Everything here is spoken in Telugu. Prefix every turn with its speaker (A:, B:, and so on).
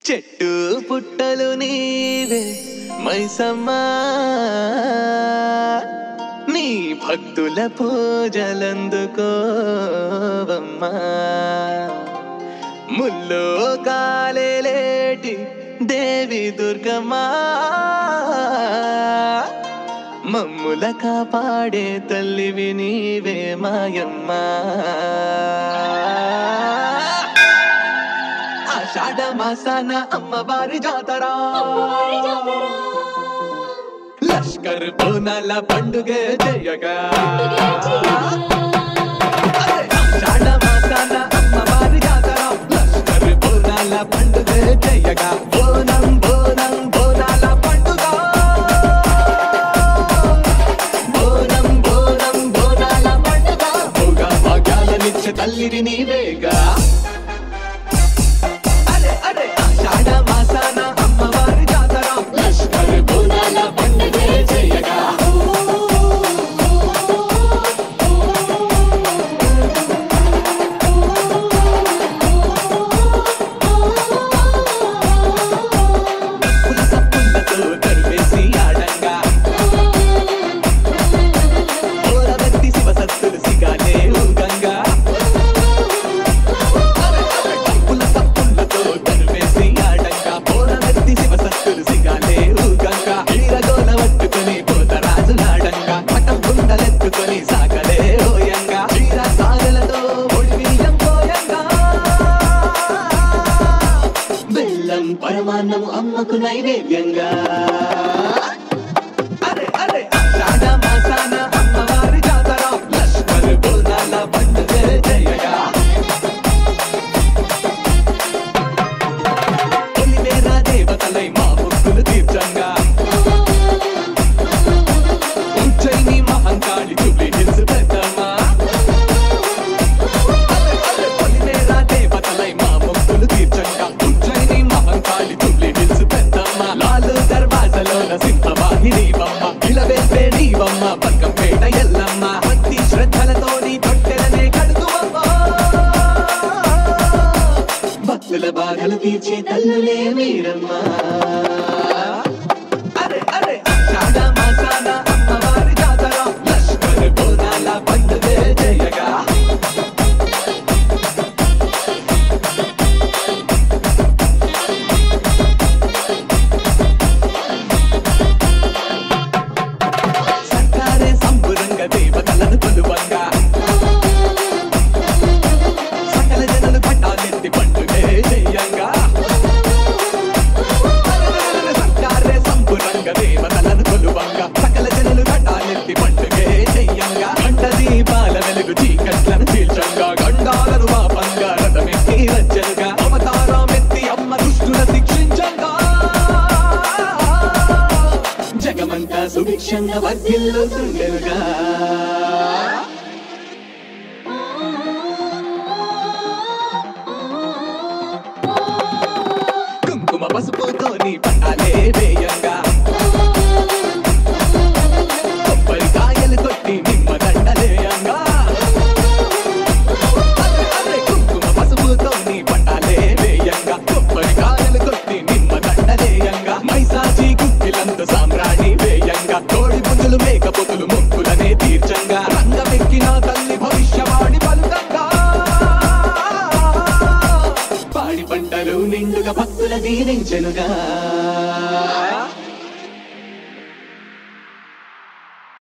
A: చెట్టు పుట్టలు నీవే మైసమ్మా, నీ భక్తుల పూజలందుకోవమ్మా. ముల్లో కాలేటి దేవి దుర్గమ్మా, మమ్ముల కాపాడే తల్లివి నీవే మాయమ్మా. ఆషాఢ మాసాన అమ్మవారి జాతరా, లష్కర్ బోనాల పండుగ జయగా. ఆషాఢ మాసాన అమ్మవారి జాతరా, లష్కర్ బోనాల పండుగ జయగా. బోనం బోనం బోనాల పండుగ, బోనం బోనం బోనాల పండుగ. భోగ భాగ్యాలనిచ్చే తల్లివి నీవేగా. ఆషాఢ మాసాన అమ్మవారి జాతర, లష్కర్ బోనాల పండుగ జయగా. డప్పుల సప్పులతో దర్వేసి ఆడంగా, ఓరవెత్తి శివసత్తులు సిగాలే ఊగంగా. డప్పుల సప్పులతో దర్వేసి ఆడంగా, ఓరవెత్తి శివసత్తులు సిగాలే ఊగంగా. ఈరగోల పట్టుకొని పోతరాజులాడంగా, పటం గుండలెత్తుకొని సాగలే ఓయంగా. చీర సాగలతో ఒడిబియ్యం పోయంగా, బెల్లం పరమాన్నము అమ్మకు నైవేద్యంగా. ఆషాఢ మాసాన అమ్మవారి జాతర, లష్కర్ బోనాల పండుగ జయగా. పొలిమేర దేవతలై మా భక్తులు తీర్చంగా, ఉజ్జయిని మహంకాళి జూబ్లీ హిల్స్ పెద్దమ్మా. పొలిమేర దేవతలై మా భక్తులు తీర్చంగా, ఉజ్జయిని మహంకాళి జూబ్లీ హిల్స్ పెద్దమ్మ. లాలు దర్వాజలోన సింహవాహిని బొమ్మ, ఇలవేల్పే నీవమ్మ బల్కంపేట ఎల్లమ్మ. భక్తి శ్రద్ధలతో నీ తొట్టెలనే కడుగువమ్మ, భక్తుల బాధలు తీర్చే తల్లులే మీరమ్మ. ఆషాఢ మాసాన అమ్మవారి జాతర, లష్కర్ బోనాల పండుగ జయగా. సర్కారే సంబురంగ దేవతలను కొలువంగా, సకల జనులు పట్టాలెత్తి పండుగే జయంగా. సర్కారే సంబురంగ దేవతలను కొలువంగా, సకల జనులు పట్టాలెత్తి పండుగే జయంగా. గంట దీపాల వెలుగు చీకట్లను చీల్చంగా, గండాలను పాపంగా రథమెత్తి రచ్చలుగా. అవతారమెత్తి అమ్మ దుష్టుల శిక్షించంగా, జగమంతా సుభిక్షంగా వర్ధిల్లుతుండెనుగా. కుంకుమ పసుపుతోని పట్టాలే వేయంగా, కొబ్బరికాయలు కొట్టి నిమ్మ దండలేయంగా. కుంకుమ పసుపుతోని పట్టాలే వేయంగా, కొబ్బరికాయలు కొట్టి నిమ్మ దండలేయంగా. మైసాచి గుప్పిలంత సామ్రాణి వేయంగా, కోడి పుంజులు మేకపోతులు మొక్కులనే తీర్చంగా. రంగమెక్కిన తల్లి భవిష్యవాణి పలుకంగా, పాడి పంటలు నిండుగా భక్తుల దీవించెనుగా.